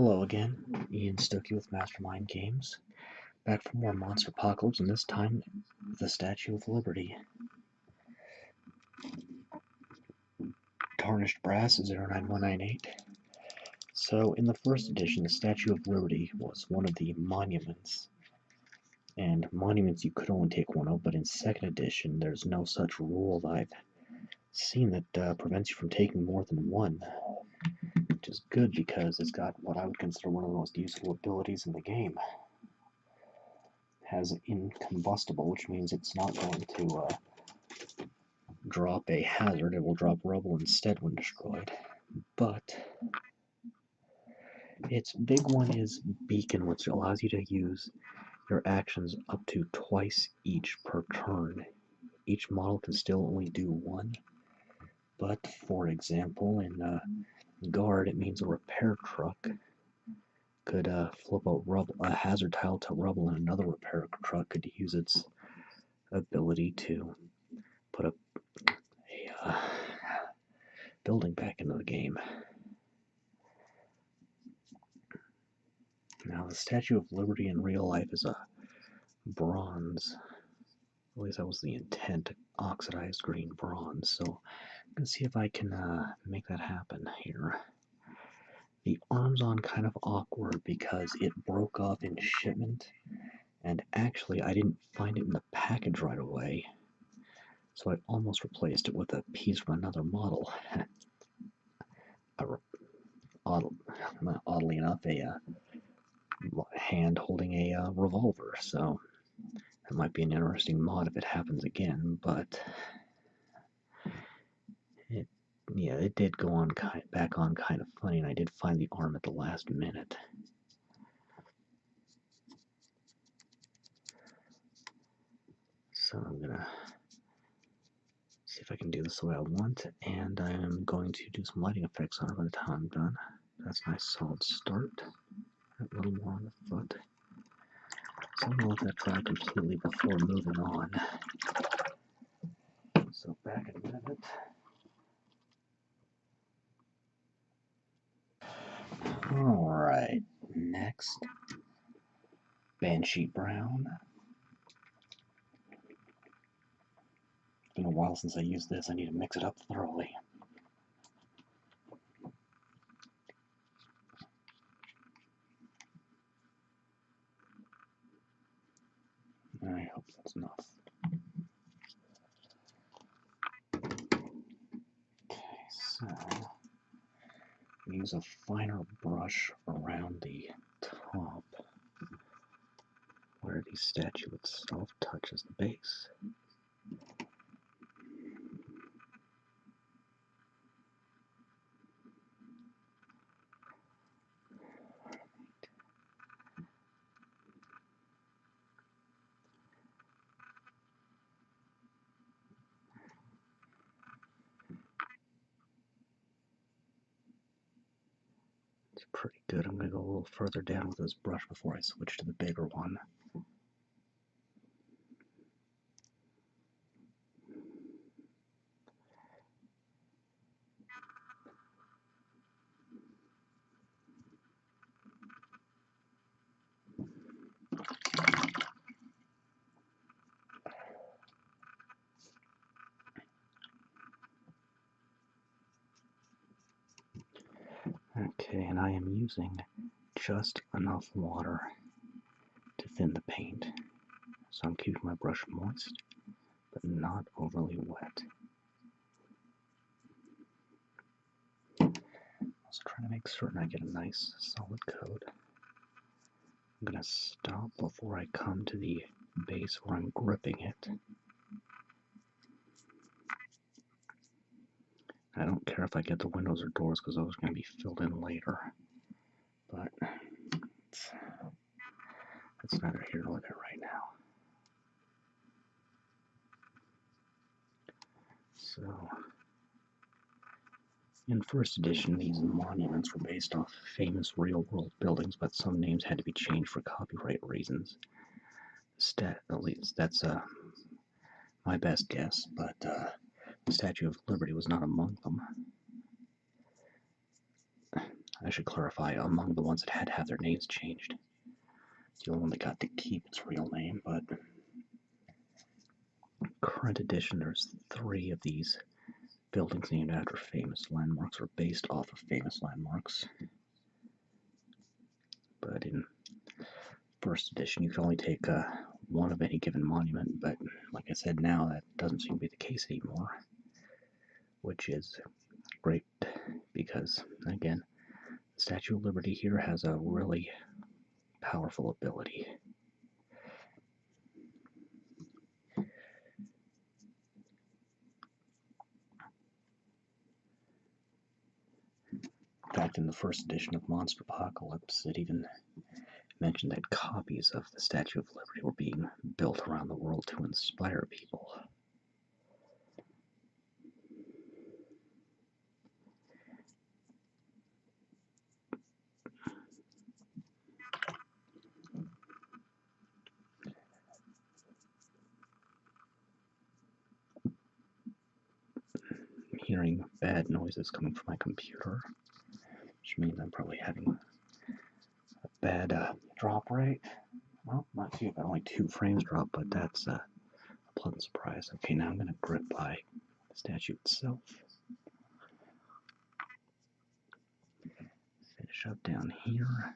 Hello again, Ian Stokey with Mastermind Games, back for more Monsterpocalypse, and this time, the Statue of Liberty. Tarnished Brass 09198. So, in the first edition, the Statue of Liberty was one of the monuments, and monuments you could only take one of, but in second edition, there's no such rule that I've seen that prevents you from taking more than one, which is good because it's got what I would consider one of the most useful abilities in the game. Has incombustible, which means it's not going to drop a hazard. It will drop rubble instead when destroyed. But its big one is beacon, which allows you to use your actions up to twice each per turn. Each model can still only do one, but for example, in guard, it means a repair truck could flip a hazard tile to rubble, and another repair truck could use its ability to put a building back into the game. Now, the Statue of Liberty in real life is a bronze. At least that was the intent, oxidized green bronze. So I'm going to see if I can make that happen here. The arm's on kind of awkward because it broke off in shipment, and actually I didn't find it in the package right away, so I almost replaced it with a piece from another model. Oddly enough, a hand holding a revolver, so that might be an interesting mod if it happens again, but it did go on back on kind of funny, and I did find the arm at the last minute. So I'm gonna see if I can do this the way I want, and I am going to do some lighting effects on it by the time I'm done. That's a nice solid start. A little more on the foot. So I'm gonna let that dry completely before moving on. So back in a minute. Alright, next, Banshee Brown. It's been a while since I used this. I need to mix it up thoroughly. I hope that's enough. Okay, so use a finer brush around the top where the statue itself touches the base. It's pretty good. I'm going to go a little further down with this brush before I switch to the bigger one. Okay, and I am using just enough water to thin the paint. So I'm keeping my brush moist, but not overly wet. Also trying to make certain I get a nice solid coat. I'm going to stop before I come to the base where I'm gripping it. I don't care if I get the windows or doors because those are going to be filled in later. But that's neither here nor there right now. So, in first edition, these monuments were based off famous real-world buildings, but some names had to be changed for copyright reasons. At least that's my best guess, but the Statue of Liberty was not among them. I should clarify, among the ones that had to have their names changed. The only one that got to keep its real name, but current edition, there's 3 of these buildings named after famous landmarks or based off of famous landmarks. But in first edition, you can only take one of any given monument, but like I said, now that doesn't seem to be the case anymore, which is great because, again, the Statue of Liberty here has a really powerful ability. In fact, in the first edition of Monsterpocalypse, it even mentioned that copies of the Statue of Liberty were being built around the world to inspire people. I'm hearing bad noises coming from my computer, which means I'm probably having a bad drop rate. Well, not too bad, only 2 frames drop, but that's a pleasant surprise. Okay, now I'm going to grip by the statue itself. Finish up down here.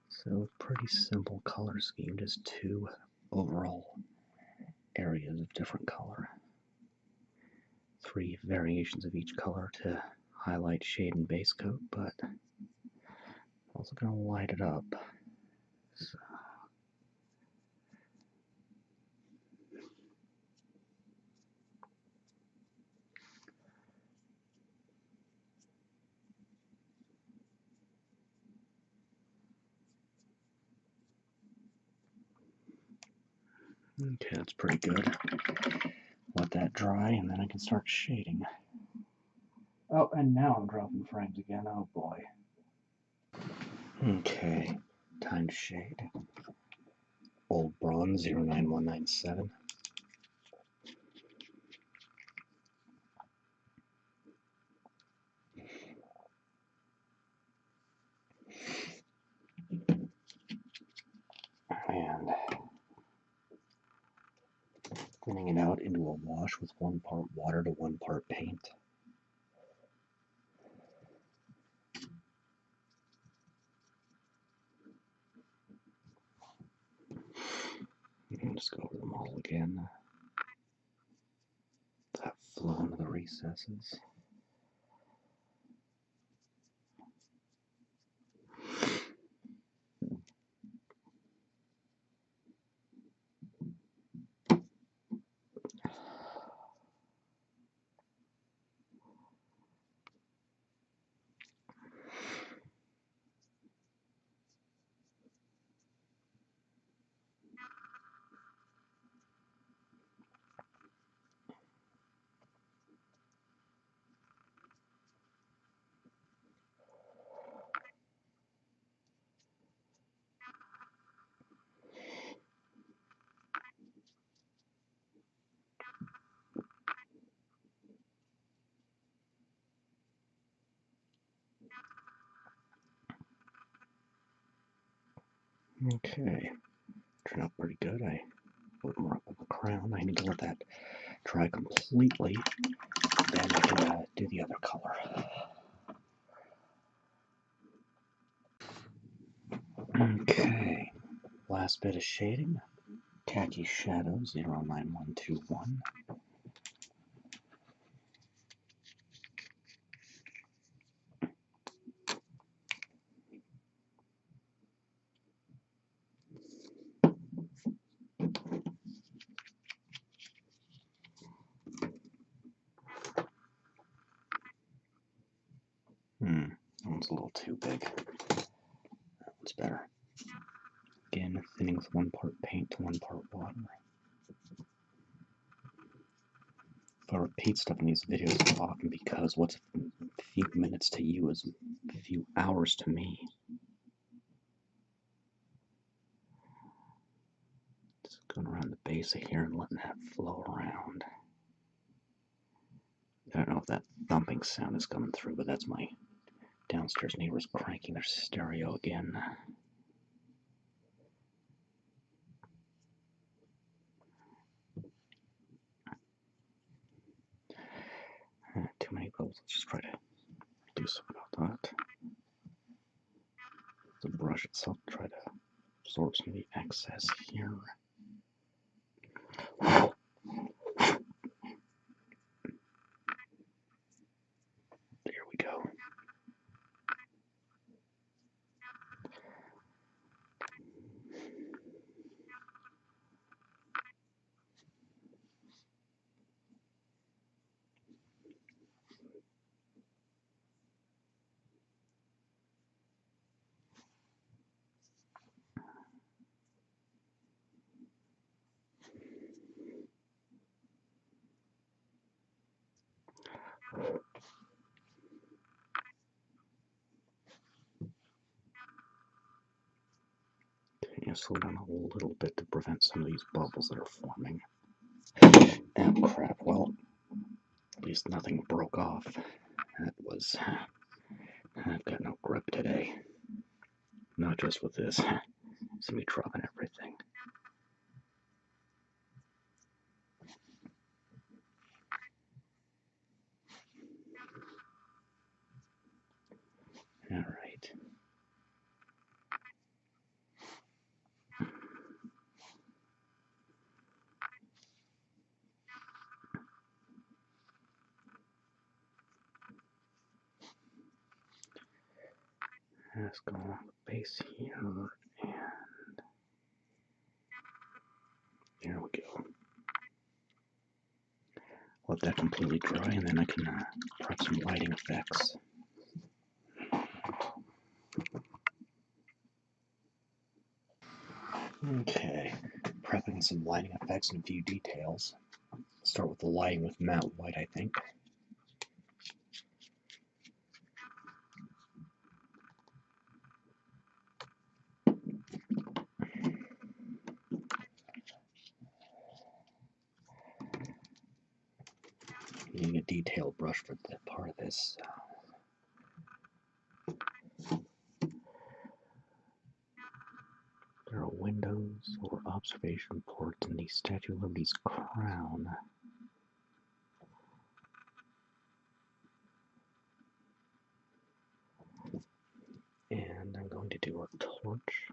So, pretty simple color scheme, just 2 overall areas of different color. 3 variations of each color to highlight, shade, and base coat, but I'm also going to light it up. So, okay, that's pretty good. Let that dry, and then I can start shading. Oh, and now I'm dropping frames again. Oh boy. Okay, time to shade. Old Bronze 09197. And thinning it out into a wash with 1 part water to 1 part paint. And just go over them all again. That flow into the recesses. Okay, turned out pretty good. I put more up on the crown. I need to let that dry completely, then I can do the other color. Okay, last bit of shading. Khaki Shadow 09121. That one's a little too big. That one's better. Again, thinning with 1 part paint to 1 part water. If I repeat stuff in these videos, it's often because what's a few minutes to you is a few hours to me. Just going around the base. base of here and letting that flow around. I don't know if that thumping sound is coming through, but that's my downstairs neighbors cranking their stereo again. Too many bubbles. Let's just try to do something about that. The brush itself, try to absorb some of the excess here. There we go. Slow down a little bit to prevent some of these bubbles that are forming. Oh crap, well, at least nothing broke off. I've got no grip today. Not just with this. It's me dropping everything. Alright. Let's go along the base here, and there we go. Let that completely dry, and then I can prep some lighting effects. Okay, prepping some lighting effects and a few details. Start with the lighting with matte white, I think. Using a detail brush for that part of this. There are windows or observation ports in the Statue of Liberty's crown. And I'm going to do a torch.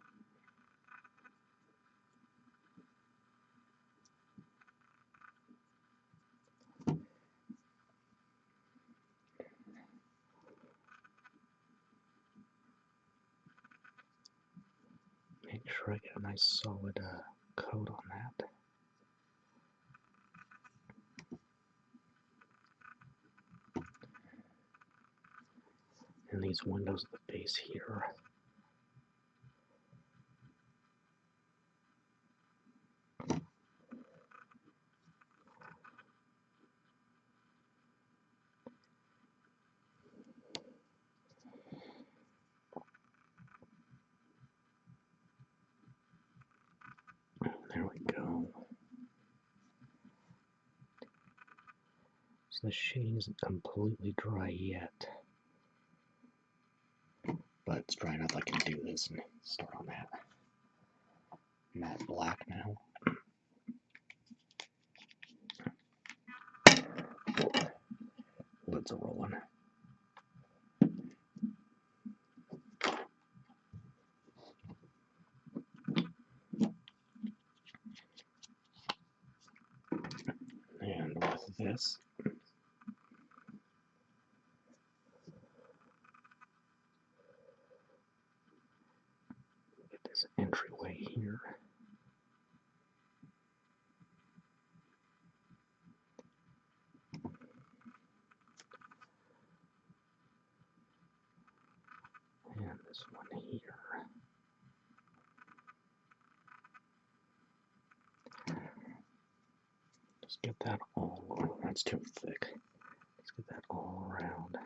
Make sure I get a nice solid coat on that. And these windows at the base here. There we go. So the shading isn't completely dry yet. But it's dry enough I can do this and start on that. Matte black now. Lids are rolling. And with this, get this entryway here. And this one here. Just get that all around. That's too thick. Let's get that all around.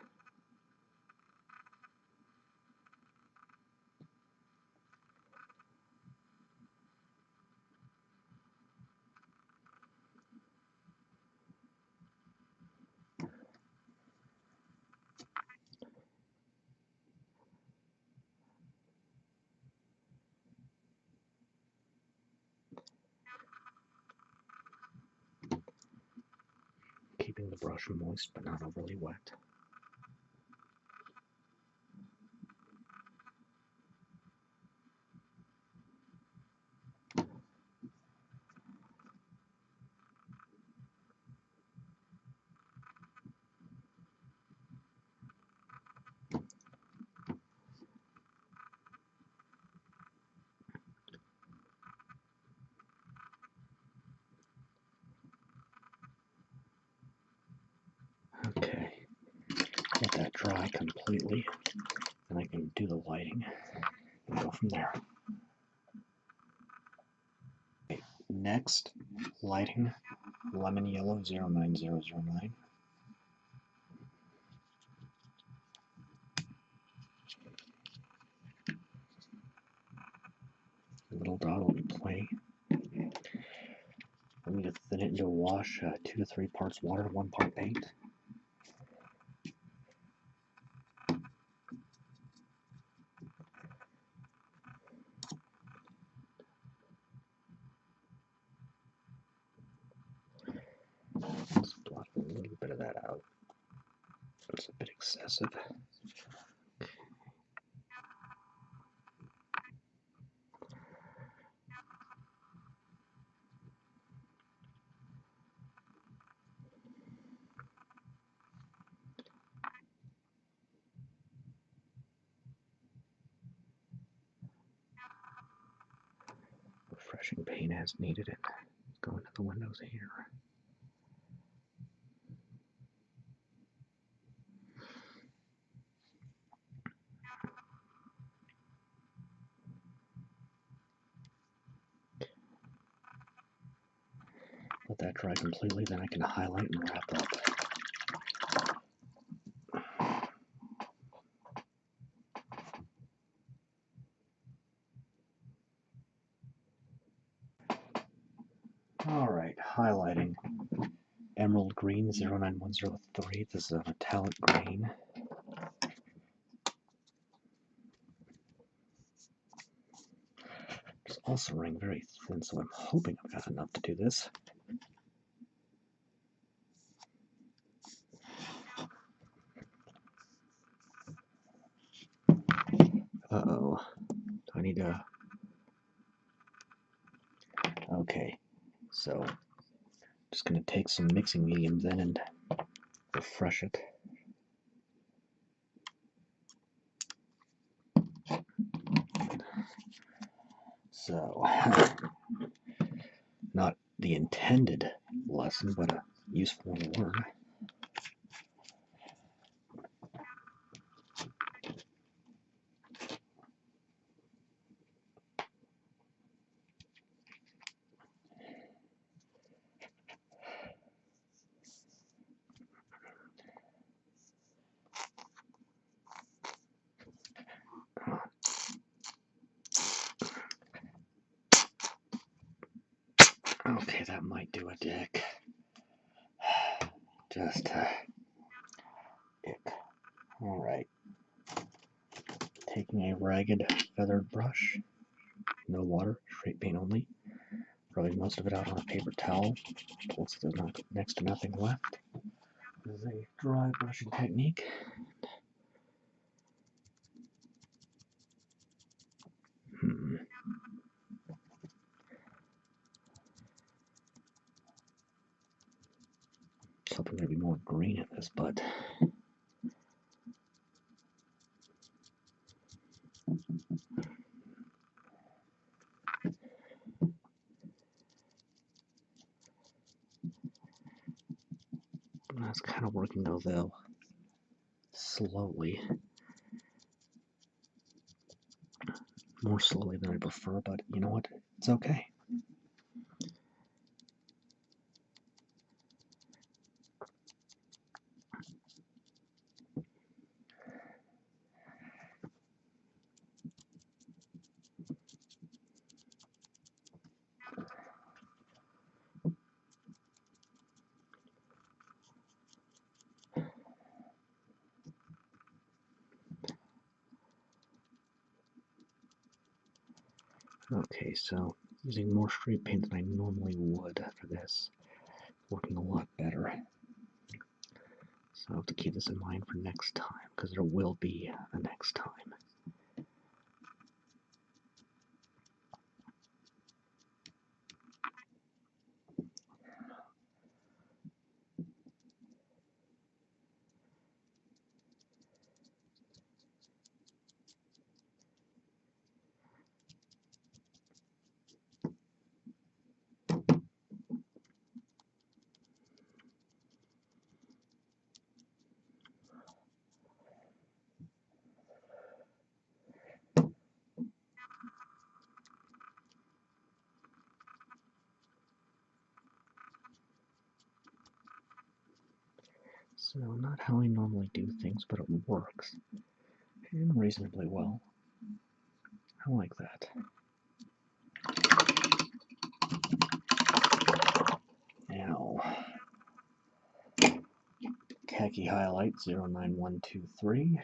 keeping the brush moist but not overly wet. Okay, let that dry completely, and I can do the lighting and go from there. Okay, next, lighting lemon yellow 09009. The little dot will be plenty. I need to thin it into a wash, 2 to 3 parts water, 1 part paint. Let's blot a little bit of that out. It's a bit excessive. Refreshing paint as needed and go into the windows here. Let that dry completely, then I can highlight and wrap up. Alright, highlighting. Emerald green 09103. This is a metallic green. It's also running very thin, so I'm hoping I've got enough to do this. Uh-oh. I need to... Okay, so just going to take some mixing medium then and refresh it. So, not the intended lesson, but a useful one to learn. Okay, that might do it, Dick. Just ick. Alright. Taking a ragged feathered brush, no water, straight paint only. Rubbing most of it out on a paper towel. Looks like there's next to nothing left. This is a dry brushing technique. Was hoping there'd be more green in this, but that's kind of working though slowly. More slowly than I prefer, but you know what? It's okay. Okay, so using more straight paint than I normally would for this. Working a lot better. So I have to keep this in mind for next time, because there will be a next time. So, not how I normally do things, but it works. And reasonably well. I like that. Now, Khaki highlight 09123.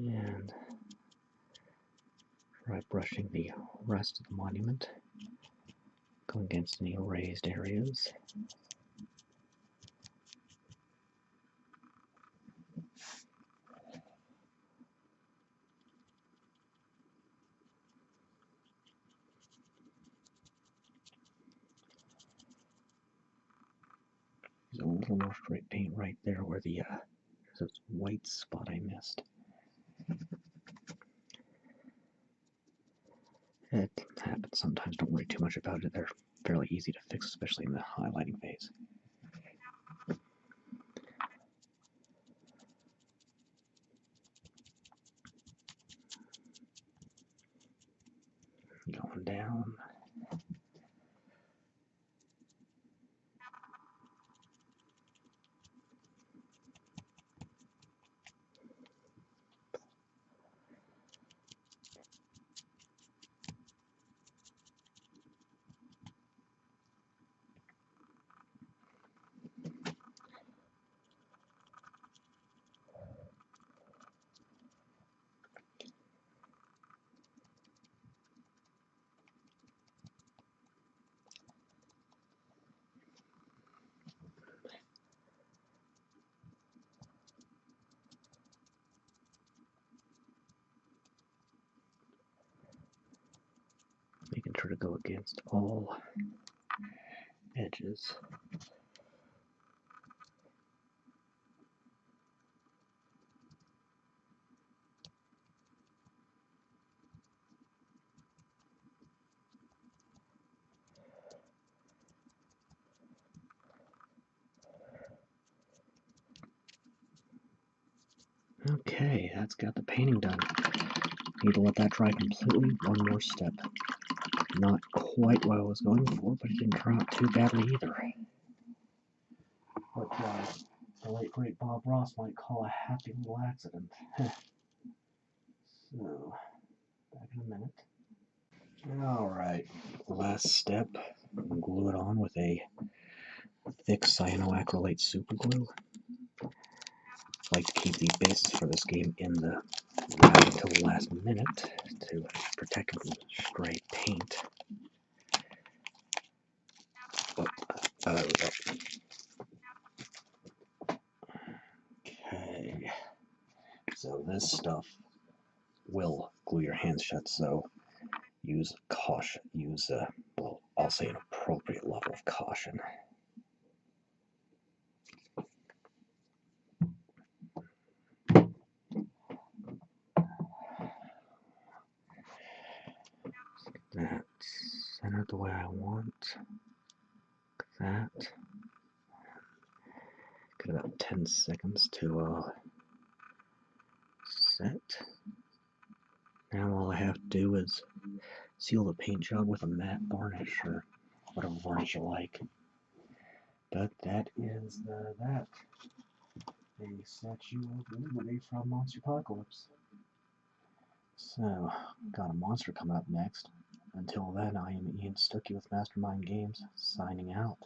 And try brushing the rest of the monument, going against any raised areas. There's a little more straight paint right there where the there's a white spot I missed. It happens sometimes, don't worry too much about it. They're fairly easy to fix, especially in the highlighting phase. Going down. Making sure to go against all edges. Okay, that's got the painting done. Need to let that dry completely. One more step. Not quite what I was going for, but it didn't turn out too badly either. What the late great Bob Ross might call a happy little accident. So, back in a minute. Alright, last step. Glue it on with a thick cyanoacrylate superglue. I like to keep the bases for this game in the lab until the last minute to protect it from stray paint. There we go. Okay, so this stuff will glue your hands shut, so use caution. Use well, I'll say an appropriate level of caution. That centered the way I want. That. Got about 10 seconds to set. Now all I have to do is seal the paint job with a matte varnish or whatever varnish you like. But that is that. A Statue of Liberty from Monsterpocalypse. So, got a monster coming up next. Until then, I am Ian Stuckey with Mastermind Games, signing out.